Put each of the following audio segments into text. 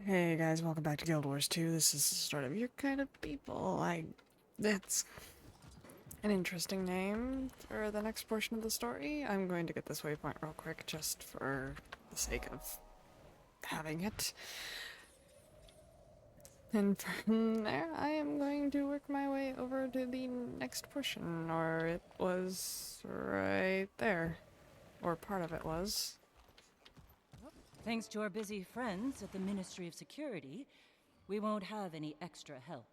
Hey guys, welcome back to Guild Wars 2. This is the start of Your Kind of People. That's an interesting name for the next portion of the story. I'm going to get this waypoint real quick just for the sake of having it. And from there, I am going to work my way over to the next portion, or it was right there. Or part of it was. Thanks to our busy friends at the Ministry of Security, we won't have any extra help.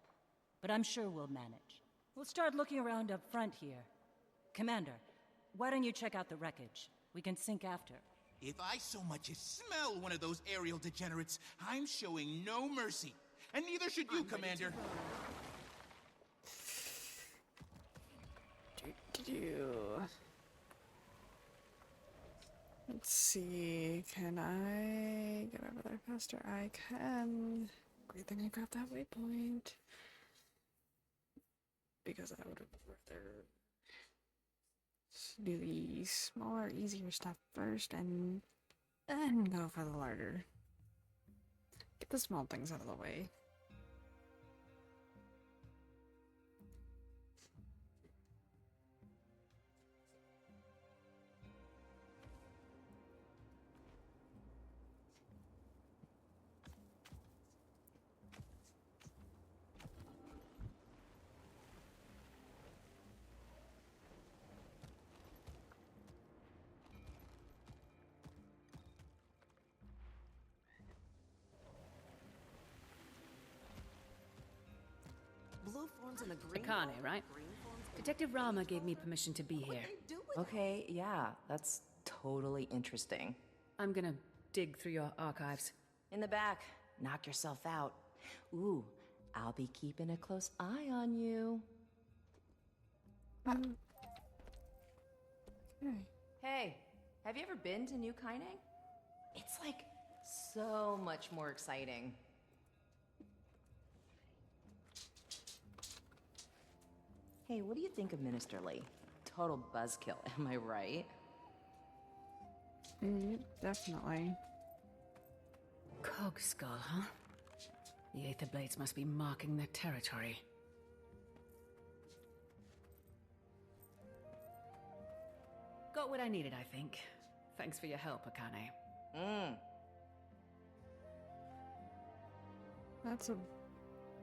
But I'm sure we'll manage. We'll start looking around up front here. Commander, why don't you check out the wreckage? We can sync after. If I so much as smell one of those aerial degenerates, I'm showing no mercy. And neither should you, Commander. Let's see, can I get over there faster? I can. Great thing I grabbed that waypoint. Because I would rather do the smaller, easier stuff first and then go for the larger. Get the small things out of the way. Blue forms in the green. Akane, right? Detective Rama gave me permission to be here. Okay, yeah, that's totally interesting. I'm gonna dig through your archives. In the back, knock yourself out. Ooh, I'll be keeping a close eye on you. Okay. Hey, have you ever been to New Kaineng? It's like so much more exciting. Hey, what do you think of Minister Lee? Total buzzkill, am I right? Definitely. Cog Skull, huh? The Aether Blades must be marking their territory. Got what I needed, I think. Thanks for your help, Akane. That's a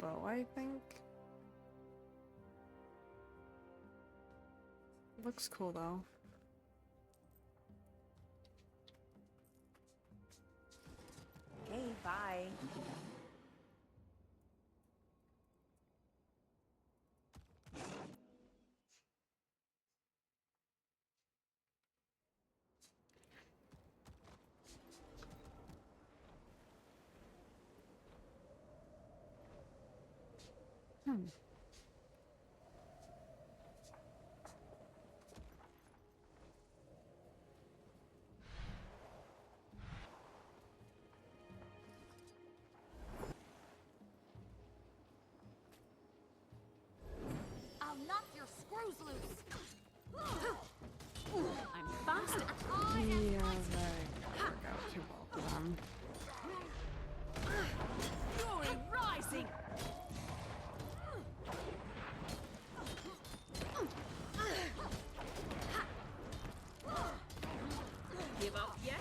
bow, I think. Looks cool though. Okay, bye. I'll knock your screws loose! I'm faster. Yeah, that work out too well for them. Glory rising! Give up yet?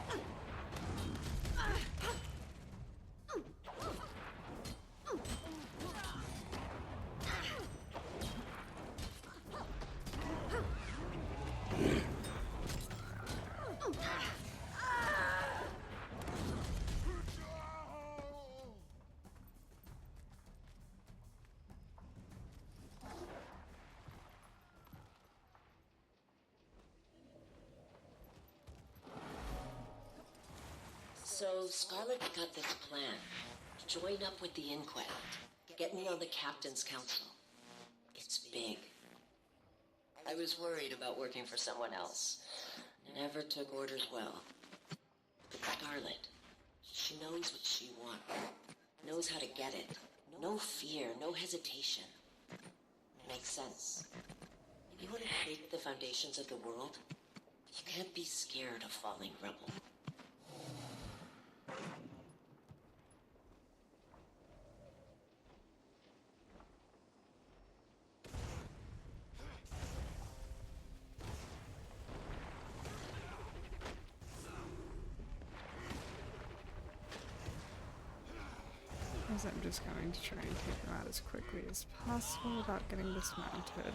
So Scarlet got this plan. Join up with the Inquest. Get me on the Captain's Council. It's big. I was worried about working for someone else. Never took orders well. But Scarlet, she knows what she wants. Knows how to get it. No fear, no hesitation. Makes sense. You want to shake the foundations of the world? You can't be scared of falling rebel. is I'm just going to try and take them out as quickly as possible without getting dismounted.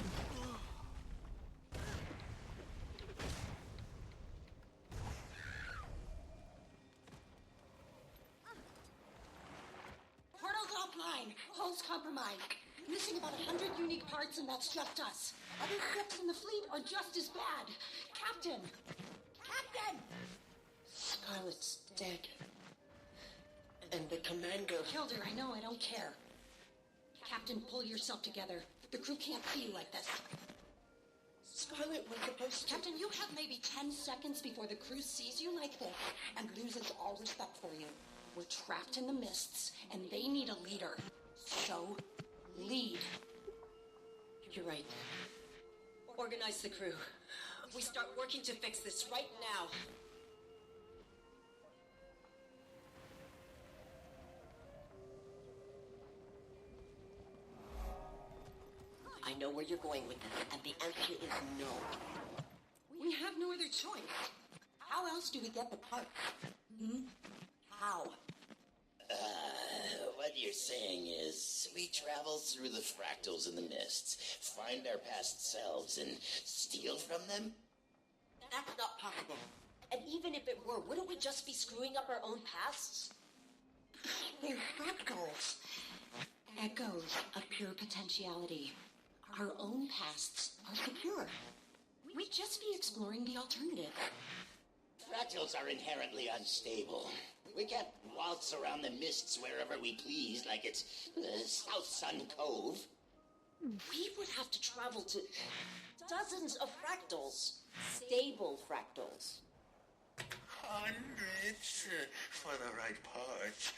Portal's offline. Hull's compromised. Missing about 100 unique parts, and that's just us. Other ships in the fleet are just as bad. Captain! Captain! Scarlet's dead. And the commander... Killed her, I know, I don't care. Captain, pull yourself together. The crew can't see you like this. Scarlet was supposed to... Captain, you have maybe 10 seconds before the crew sees you like this and loses all respect for you. We're trapped in the mists, and they need a leader. So, lead. You're right. Organize the crew. We start working to fix this right now. I know where you're going with this, and the answer is no. We have no other choice. How else do we get the parts? How? What you're saying is, we travel through the fractals in the mists, find our past selves, and steal from them? That's not possible. And even if it were, wouldn't we just be screwing up our own pasts? They're fractals. Echoes of pure potentiality. Our own pasts are secure. We'd just be exploring the alternative. Fractals are inherently unstable. We can't waltz around the mists wherever we please like it's South Sun Cove. We would have to travel to dozens of fractals. Stable fractals. Hundreds for the right parts.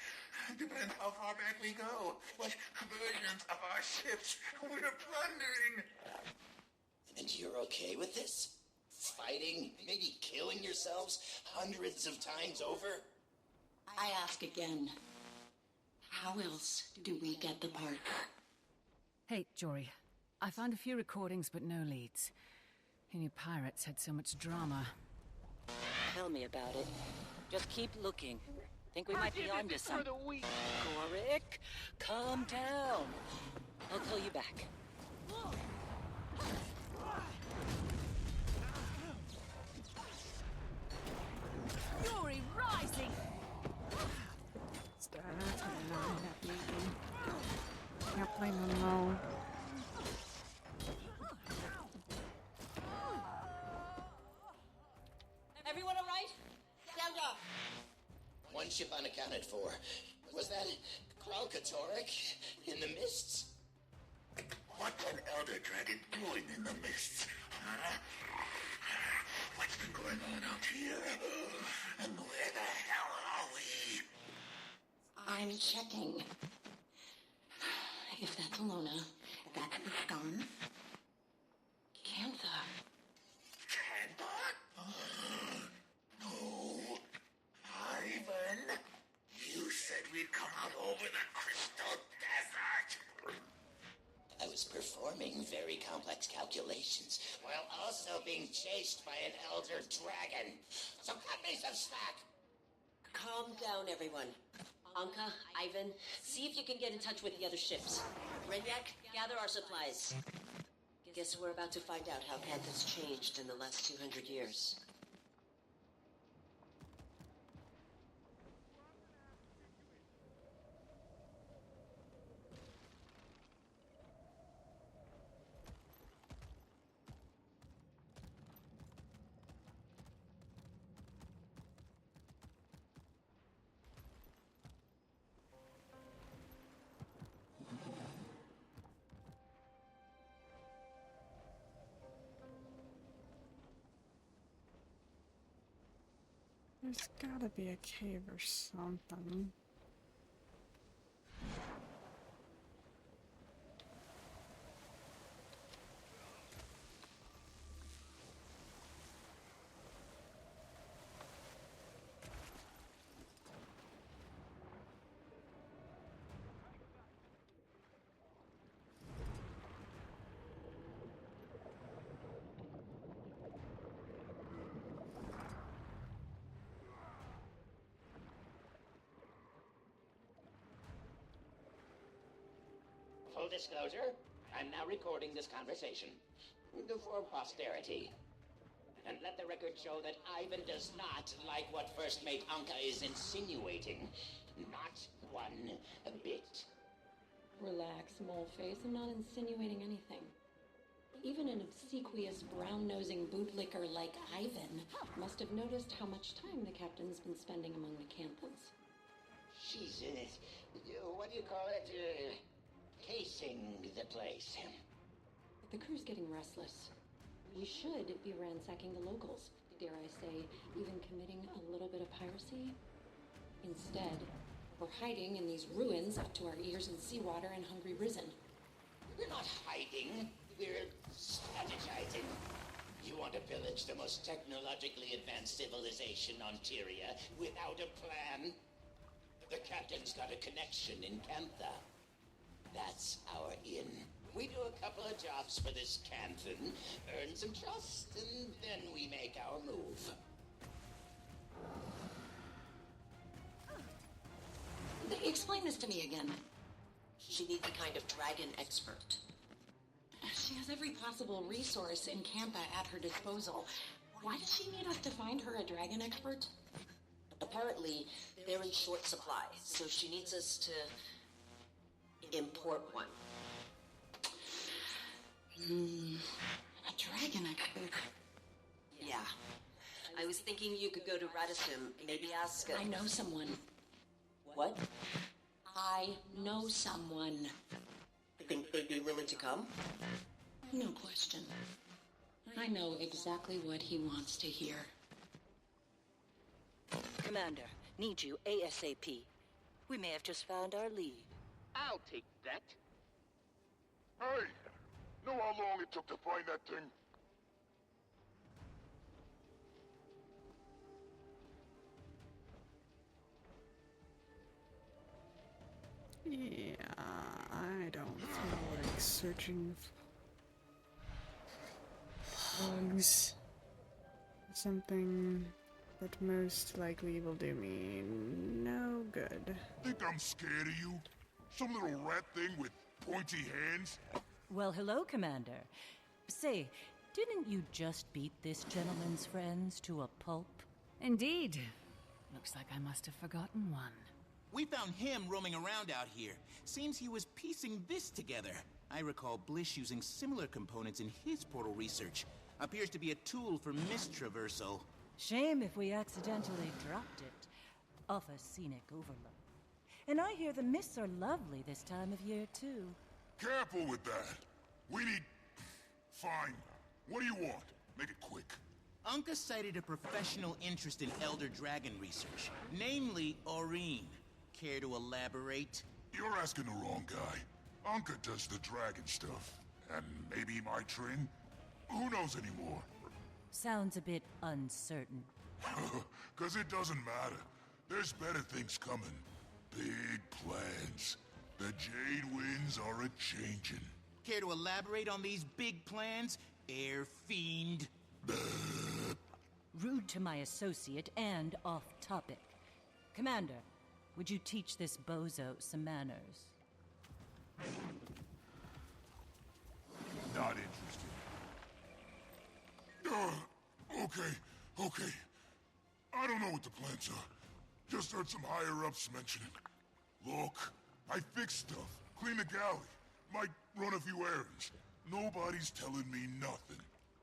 Depends how far back we go. What versions of our ships we're plundering. And you're okay with this? Fighting, maybe killing yourselves hundreds of times over? I ask again. How else do we get the part? Hey, Jory. I found a few recordings, but no leads. Who knew pirates had so much drama? Tell me about it. Just keep looking. Think we might be onto something. Gorik, calm down. I'll call you back. Fury rising! Start at me. Can't blame them though. Everyone all right? Stand up. One ship unaccounted for. Was that Kral Katorik in the mists? What's an elder dragon doing in the mists? Huh? What's been going on out here? And where the hell are we? I'm checking. If that's Alona, that's the Scum. Cantha. Cantha? No. Ivan? You said we'd come out over the Crystal Desert. I was performing very complex calculations while also being chased by an elder dragon. So cut me some slack. Calm down, everyone. Anka, Ivan, see if you can get in touch with the other ships. Renyak, gather our supplies. Guess we're about to find out how Cantha's changed in the last 200 years. There's gotta be a cave or something. Full disclosure, I'm now recording this conversation. For posterity. And let the record show that Ivan does not like what First Mate Anka is insinuating. Not one bit. Relax, Moleface. I'm not insinuating anything. Even an obsequious, brown-nosing bootlicker like Ivan must have noticed how much time the captain's been spending among the Canthans. She's, what do you call it? Casing the place. The crew's getting restless. We should be ransacking the locals. Dare I say, even committing a little bit of piracy? Instead, we're hiding in these ruins up to our ears in seawater and hungry risen. We're not hiding. We're strategizing. You want to pillage the most technologically advanced civilization on Tyria without a plan? The captain's got a connection in Cantha. That's our in. We do a couple of jobs for this Canthan, earn some trust, and then we make our move. Explain this to me again. She needs a kind of dragon expert. She has every possible resource in Cantha at her disposal. Why does she need us to find her a dragon expert? Apparently, they're in short supply, so she needs us to import one. A dragon expert? Yeah. I was thinking you could go to Radisson, maybe ask... I know someone. What? I know someone. Think they'd be willing to come? No question. I know exactly what he wants to hear. Commander, need you ASAP. We may have just found our lead. I'll take that. Hey! Know how long it took to find that thing? Yeah, I don't feel like searching for bugs. Something that most likely will do me no good. Think I'm scared of you? Some little rat thing with pointy hands? Well, hello, Commander. Say, didn't you just beat this gentleman's friends to a pulp? Indeed. Looks like I must have forgotten one. We found him roaming around out here. Seems he was piecing this together. I recall Blish using similar components in his portal research. Appears to be a tool for mist traversal. Shame if we accidentally dropped it off a scenic overlook. And I hear the mists are lovely this time of year, too. Careful with that. We need... Fine. What do you want? Make it quick. Anka cited a professional interest in Elder Dragon research, namely Aurene. Care to elaborate? You're asking the wrong guy. Anka does the dragon stuff. And maybe my train? Who knows anymore? Sounds a bit uncertain. 'Cause it doesn't matter. There's better things coming. Big plans. The Jade Winds are a-changin'. Care to elaborate on these big plans, Air Fiend? Rude to my associate and off-topic. Commander, would you teach this bozo some manners? Not interested. Okay. I don't know what the plans are. Just heard some higher-ups mention it. Look, I fix stuff, clean the galley, might run a few errands. Nobody's telling me nothing.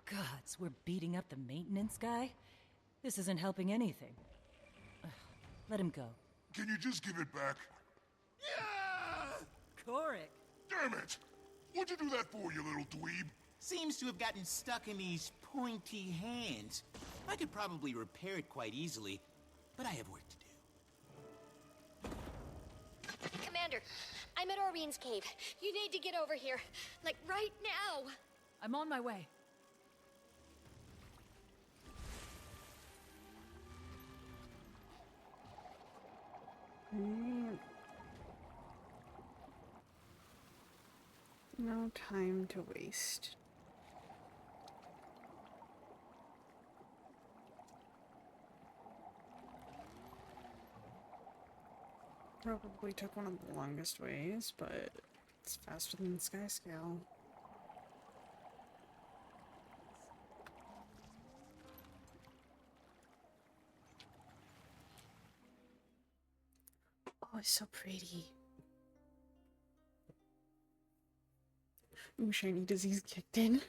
Gods, we're beating up the maintenance guy? This isn't helping anything. Ugh, let him go. Can you just give it back? Korik! Damn it! What'd you do that for, you little dweeb? Seems to have gotten stuck in these pointy hands. I could probably repair it quite easily, but I have work to do. Commander, I'm at Aurene's cave. You need to get over here. Like, right now. I'm on my way. No time to waste. Probably took one of the longest ways, but It's faster than the sky scale. Oh, it's so pretty. Ooh, shiny disease kicked in.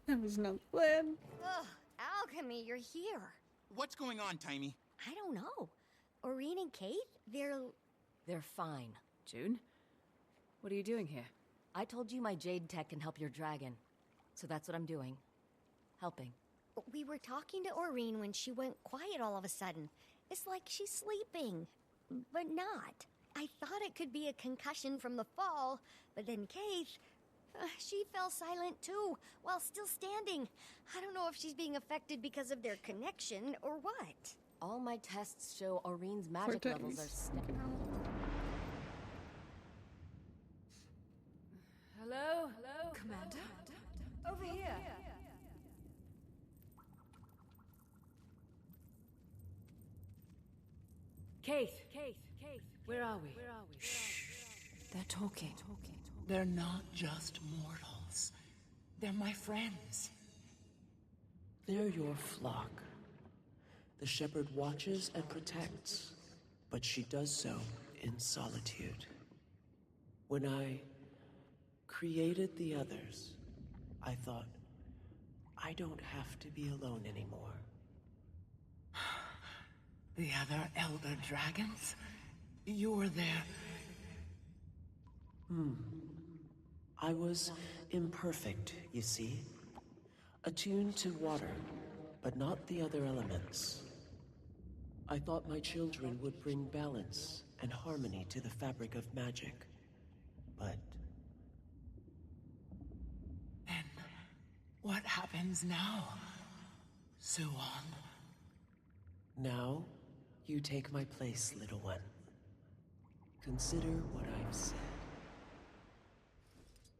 That was not the plan. Ugh, Alchemy, you're here. What's going on, Tiny? I don't know. Aurene and Kate, They're fine. June? What are you doing here? I told you my Jade tech can help your dragon. So that's what I'm doing. Helping. we were talking to Aurene when she went quiet all of a sudden. It's like she's sleeping, but not. I thought it could be a concussion from the fall, but then Kate, she fell silent too, while still standing. I don't know if she's being affected because of their connection or what. All my tests show Aurene's magic levels are Hello? Hello? Commander? Over here. Kate, where are we? They're talking. They're not just mortals. They're my friends. They're your flock. The shepherd watches and protects, but she does so in solitude. When I created the others, I thought, I don't have to be alone anymore. The other elder dragons? You're there. I was imperfect, you see. Attuned to water, but not the other elements. I thought my children would bring balance and harmony to the fabric of magic. But... then, what happens now, Suwon? Now, you take my place, little one. Consider what I've said.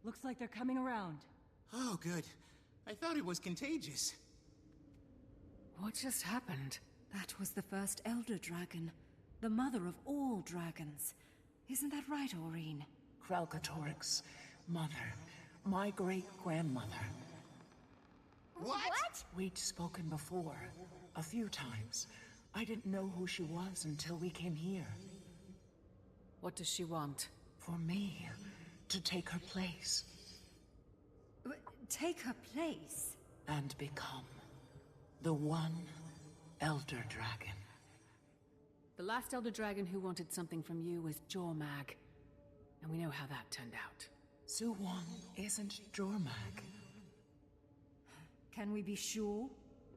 Looks like they're coming around. Oh, good. I thought it was contagious. What just happened? That was the first Elder Dragon. The mother of all dragons. Isn't that right, Aurene? Kralkatorik's mother. My great-grandmother. What? We'd spoken before. A few times. I didn't know who she was until we came here. What does she want? For me to take her place. Take her place? And become the one Elder Dragon. The last Elder Dragon who wanted something from you was Jormag. And we know how that turned out. Suwon isn't Jormag. Can we be sure?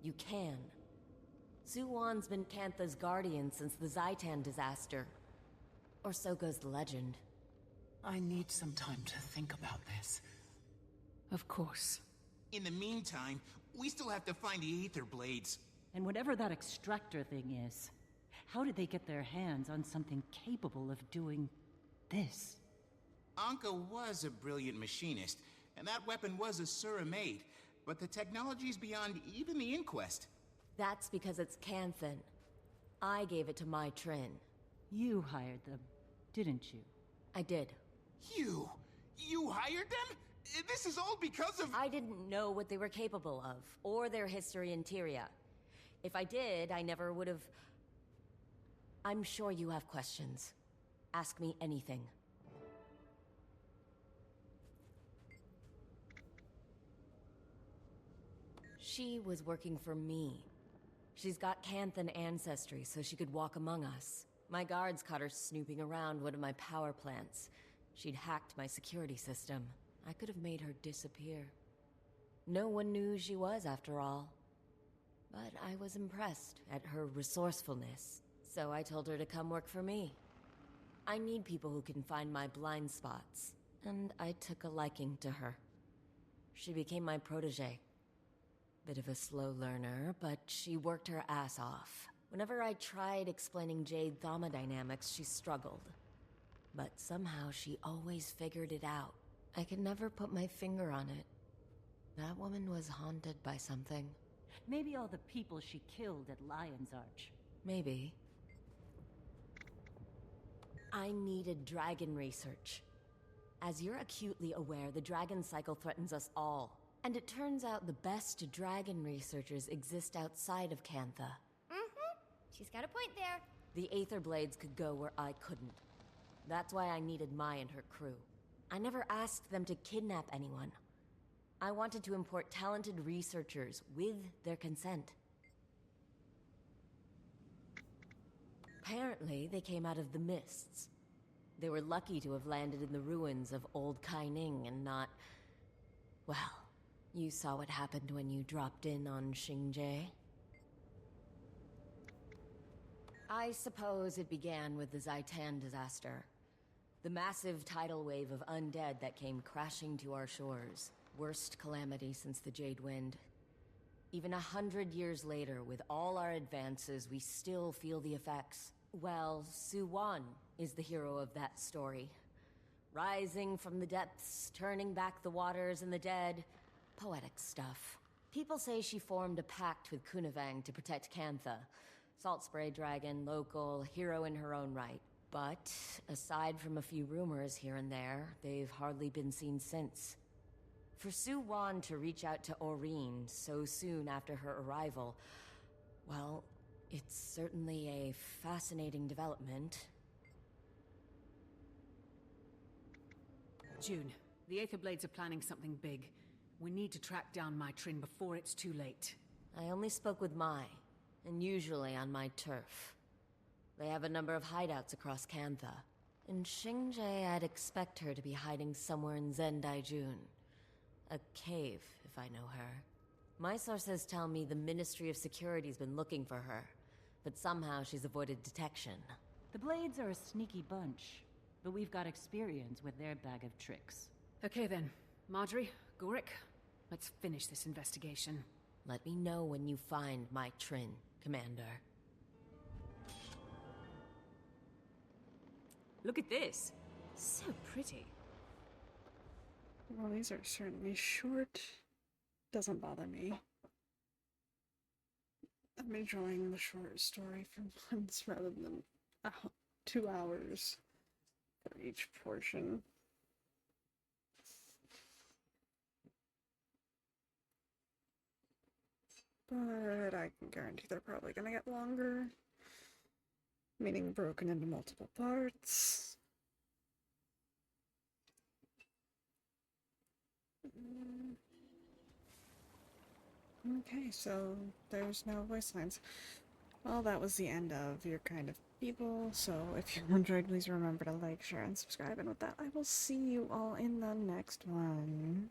You can. Suwon's been Kantha's guardian since the Zaitan disaster. Or so goes the legend. I need some time to think about this. Of course. In the meantime, we still have to find the Aether Blades. And whatever that extractor thing is, how did they get their hands on something capable of doing this? Anka was a brilliant machinist, and that weapon was Asura made, but the technology's beyond even the Inquest. That's because it's Canthan. I gave it to my Trin. You hired them, didn't you? I did. You hired them? This is all because of— I didn't know what they were capable of, or their history in Tyria. If I did, I never would have... I'm sure you have questions. Ask me anything. She was working for me. She's got Canthan ancestry, so she could walk among us. My guards caught her snooping around one of my power plants. She'd hacked my security system. I could have made her disappear. No one knew who she was, after all. But I was impressed at her resourcefulness, so I told her to come work for me. I need people who can find my blind spots, and I took a liking to her. She became my protege. Bit of a slow learner, but she worked her ass off. Whenever I tried explaining Jade thermodynamics, she struggled. But somehow she always figured it out. I could never put my finger on it. That woman was haunted by something. Maybe all the people she killed at Lion's Arch. Maybe. I needed dragon research. As you're acutely aware, the dragon cycle threatens us all. And it turns out the best dragon researchers exist outside of Cantha. Mm-hmm. She's got a point there. The Aether Blades could go where I couldn't. That's why I needed Mai and her crew. I never asked them to kidnap anyone. I wanted to import talented researchers with their consent. Apparently, they came out of the mists. They were lucky to have landed in the ruins of Old Kaining and not... Well, you saw what happened when you dropped in on Xingje. I suppose it began with the Zaitan disaster. The massive tidal wave of undead that came crashing to our shores. Worst calamity since the Jade Wind. Even 100 years later, with all our advances, we still feel the effects. Well, Su Wan is the hero of that story. Rising from the depths, turning back the waters and the dead. Poetic stuff. People say she formed a pact with Kunavang to protect Cantha. Salt Spray Dragon, local, hero in her own right. But, aside from a few rumors here and there, they've hardly been seen since. For Su Wan to reach out to Aurene so soon after her arrival, well, it's certainly a fascinating development. June, the Aether Blades are planning something big. We need to track down my Trin before it's too late. I only spoke with Mai, and usually on my turf. They have a number of hideouts across Cantha. In Xingje, I'd expect her to be hiding somewhere in Zendaijun. A cave, if I know her. My sources tell me the Ministry of Security's been looking for her, but somehow she's avoided detection. The Blades are a sneaky bunch, but we've got experience with their bag of tricks. Okay then, Marjorie, Gorik, let's finish this investigation. Let me know when you find my Trin, Commander. Look at this. So pretty. Well, these are certainly short. Doesn't bother me. I'm enjoying the short story for once rather than 2 hours for each portion. But I can guarantee they're probably gonna get longer. Meaning broken into multiple parts. Okay, so there's no voice lines. Well, that was the end of Your Kind of People, so if you enjoyed, please remember to like, share, and subscribe, and with that, I will see you all in the next one.